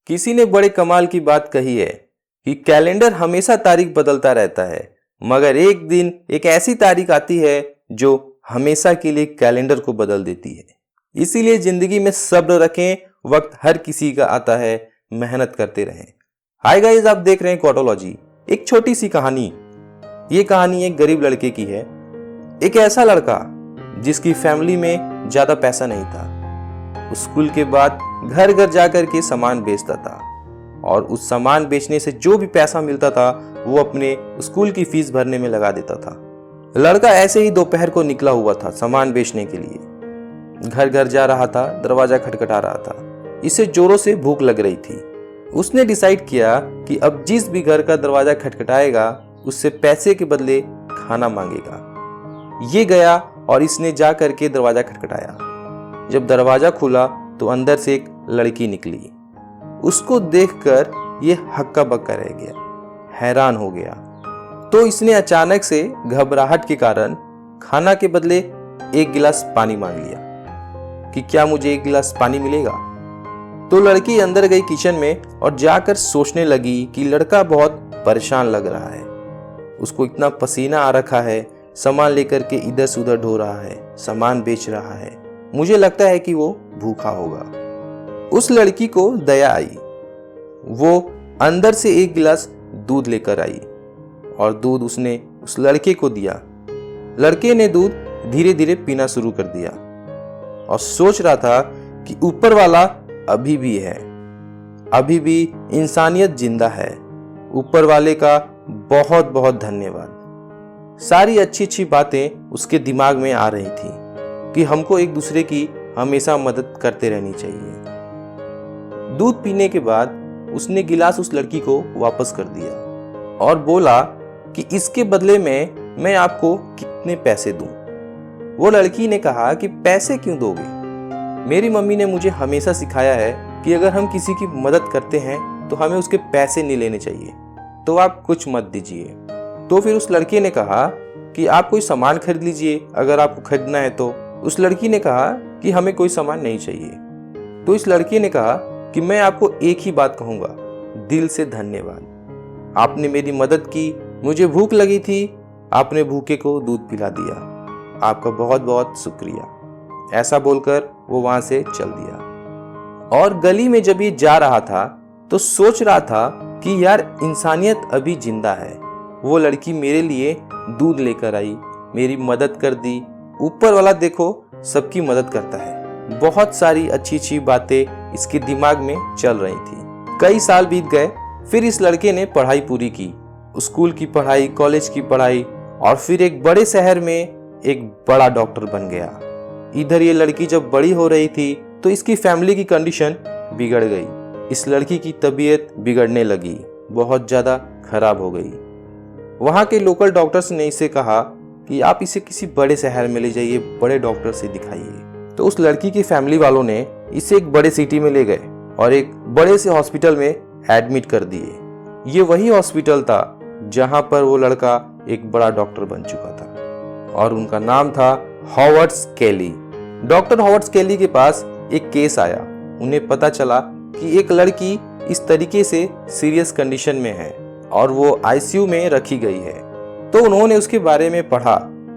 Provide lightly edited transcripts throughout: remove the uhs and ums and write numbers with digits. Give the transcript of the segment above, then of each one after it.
किसी ने बड़े कमाल की बात कही है कि कैलेंडर हमेशा तारीख बदलता रहता है, मगर एक दिन एक ऐसी तारीख आती है जो हमेशा के लिए कैलेंडर को बदल देती है। इसीलिए जिंदगी में सब्र रखें, वक्त हर किसी का आता है, मेहनत करते रहें। हाय गाइस, आप देख रहे हैं क्वाटोलॉजी। एक छोटी सी कहानी। ये कहानी एक गरीब लड़के की है। एक ऐसा लड़का जिसकी फैमिली में ज्यादा पैसा नहीं था। स्कूल के बाद घर घर जाकर के सामान बेचता था और उस सामान बेचने से जो भी पैसा मिलता था वो अपने स्कूल की फीस भरने में लगा देता था। लड़का ऐसे ही दोपहर को निकला हुआ था सामान बेचने के लिए। घर घर जा रहा था, दरवाजा खटखटा रहा था। इसे जोरों से भूख लग रही थी। उसने डिसाइड किया कि अब जिस भी घर का दरवाजा खटखटाएगा उससे पैसे के बदले खाना मांगेगा। ये गया और इसने जा करके दरवाजा खटखटाया। जब दरवाजा खुला तो अंदर से एक लड़की निकली। उसको देखकर ये हक्का बक्का रह गया, हैरान हो गया। तो इसने अचानक से घबराहट के कारण खाना के बदले एक गिलास पानी मांग लिया कि क्या मुझे एक गिलास पानी मिलेगा। तो लड़की अंदर गई किचन में और जाकर सोचने लगी कि लड़का बहुत परेशान लग रहा है। उसको इतना पसीना आ रखा है, सामान लेकर के इधर से उधर ढो रहा है, सामान बेच रहा है। मुझे लगता है कि वो भूखा होगा। उस लड़की को दया आई। वो अंदर से एक गिलास दूध लेकर आई और दूध उसने उस लड़के को दिया। लड़के ने दूध धीरे धीरे पीना शुरू कर दिया और सोच रहा था कि ऊपर वाला अभी भी है, अभी भी इंसानियत जिंदा है। ऊपर वाले का बहुत बहुत धन्यवाद। सारी अच्छी अच्छी बातें उसके दिमाग में आ रही थी कि हमको एक दूसरे की हमेशा मदद करते रहनी चाहिए। दूध पीने के बाद उसने गिलास उस लड़की को वापस कर दिया और बोला कि इसके बदले में मैं आपको कितने पैसे दूं। वो लड़की ने कहा कि पैसे क्यों दोगे? मेरी मम्मी ने मुझे हमेशा सिखाया है कि अगर हम किसी की मदद करते हैं तो हमें उसके पैसे नहीं लेने चाहिए, तो आप कुछ मत दीजिए। तो फिर उस लड़के ने कहा कि आप कोई सामान खरीद लीजिए अगर आपको खरीदना है तो। उस लड़की ने कहा कि हमें कोई सामान नहीं चाहिए। तो इस लड़की ने कहा कि मैं आपको एक ही बात कहूंगा, दिल से धन्यवाद। आपने मेरी मदद की, मुझे भूख लगी थी, आपने भूखे को दूध पिला दिया, आपका बहुत बहुत शुक्रिया। ऐसा बोलकर वो वहां से चल दिया। और गली में जब ये जा रहा था तो सोच रहा था कि यार इंसानियत अभी जिंदा है। वो लड़की मेरे लिए दूध लेकर आई, मेरी मदद कर दी। ऊपर वाला देखो सबकी मदद करता है। बहुत सारी अच्छी अच्छी बातें इसके दिमाग में चल रही थी। कई साल बीत गए। फिर इस लड़के ने पढ़ाई पूरी की, स्कूल की पढ़ाई, कॉलेज की पढ़ाई, और फिर एक बड़े शहर में एक बड़ा डॉक्टर बन गया। इधर ये लड़की जब बड़ी हो रही थी तो इसकी फैमिली की कंडीशन बिगड़ गई। इस लड़की की तबीयत बिगड़ने लगी, बहुत ज्यादा खराब हो गई। वहां के लोकल डॉक्टर्स ने इसे कहा कि आप इसे किसी बड़े शहर में ले जाइए, बड़े डॉक्टर से दिखाइए। तो उस लड़की की फैमिली वालों ने इसे एक बड़े सिटी में ले गए और एक बड़े से हॉस्पिटल में एडमिट कर दिए। ये वही हॉस्पिटल था जहां पर वो लड़का एक बड़ा डॉक्टर बन चुका था और उनका नाम था Howard scaly. Doctor Howard scaly के पास एक केस आया। उन्हें पता चला कि एक लड़की इस तरीके से सीरियस कंडीशन में है और वो आईसीयू में रखी गई है। तो उन्होंने उसके बारे में पढ़ा,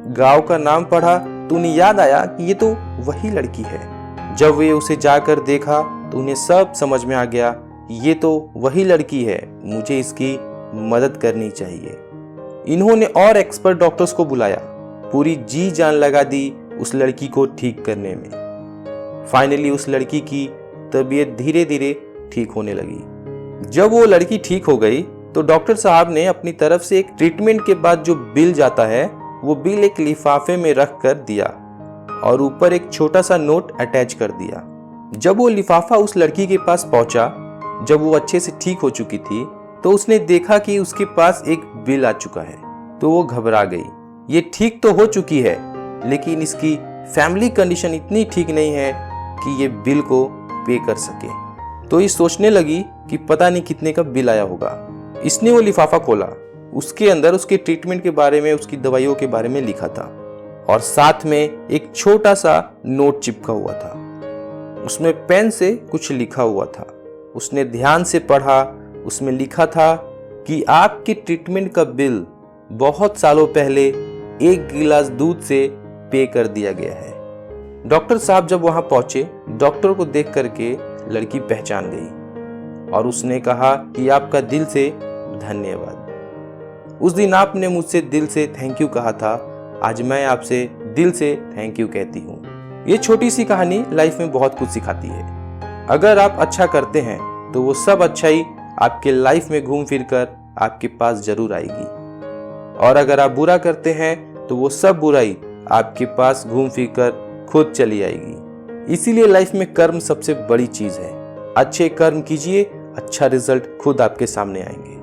गांव का नाम पढ़ा, तो उन्हें याद आया कि ये तो वही लड़की है। जब वे उसे जाकर देखा तो उन्हें सब समझ में आ गया, ये तो वही लड़की है, मुझे इसकी मदद करनी चाहिए। इन्होंने और एक्सपर्ट डॉक्टर्स को बुलाया, पूरी जी जान लगा दी उस लड़की को ठीक करने में। फाइनली उस लड़की की तबीयत धीरे धीरे ठीक होने लगी। जब वो लड़की ठीक हो गई तो डॉक्टर साहब ने अपनी तरफ से एक ट्रीटमेंट के बाद जो बिल जाता है वो बिल एक लिफाफे में रख कर दिया और ऊपर एक छोटा सा नोट अटैच कर दिया। जब वो लिफाफा उस लड़की के पास पहुंचा, जब वो अच्छे से ठीक हो चुकी थी, तो उसने देखा कि उसके पास एक बिल आ चुका है। तो वो घबरा गई। ये ठीक तो हो चुकी है लेकिन इसकी फैमिली कंडीशन इतनी ठीक नहीं है कि ये बिल को पे कर सके। तो ये सोचने लगी कि पता नहीं कितने का बिल आया होगा। इसने वो लिफाफा खोला, उसके अंदर उसके ट्रीटमेंट के बारे में, उसकी दवाइयों के बारे में लिखा था और साथ में एक छोटा सा नोट चिपका हुआ था। उसमें पेन से कुछ लिखा हुआ था। उसने ध्यान से पढ़ा। उसमें लिखा था कि आपके ट्रीटमेंट का बिल बहुत सालों पहले 1 गिलास दूध से पे कर दिया गया है। डॉक्टर साहब जब वहां पहुंचे, डॉक्टर को देख करके लड़की पहचान गई और उसने कहा कि आपका दिल से धन्यवाद। उस दिन आपने मुझसे दिल से थैंक यू कहा था, आज मैं आपसे दिल से थैंक यू कहती हूँ। ये छोटी सी कहानी लाइफ में बहुत कुछ सिखाती है। अगर आप अच्छा करते हैं तो वो सब अच्छाई आपके लाइफ में घूम फिर कर आपके पास जरूर आएगी, और अगर आप बुरा करते हैं तो वो सब बुराई आपके पास घूम फिर कर खुद चली आएगी। इसीलिए लाइफ में कर्म सबसे बड़ी चीज है। अच्छे कर्म कीजिए, अच्छा रिजल्ट खुद आपके सामने आएंगे।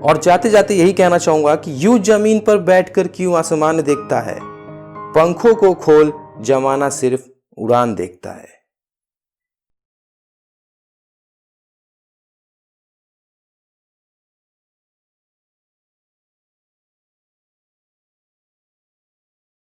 और जाते जाते यही कहना चाहूंगा कि यूं जमीन पर बैठकर क्यों आसमान देखता है, पंखों को खोल, जमाना सिर्फ उड़ान देखता है।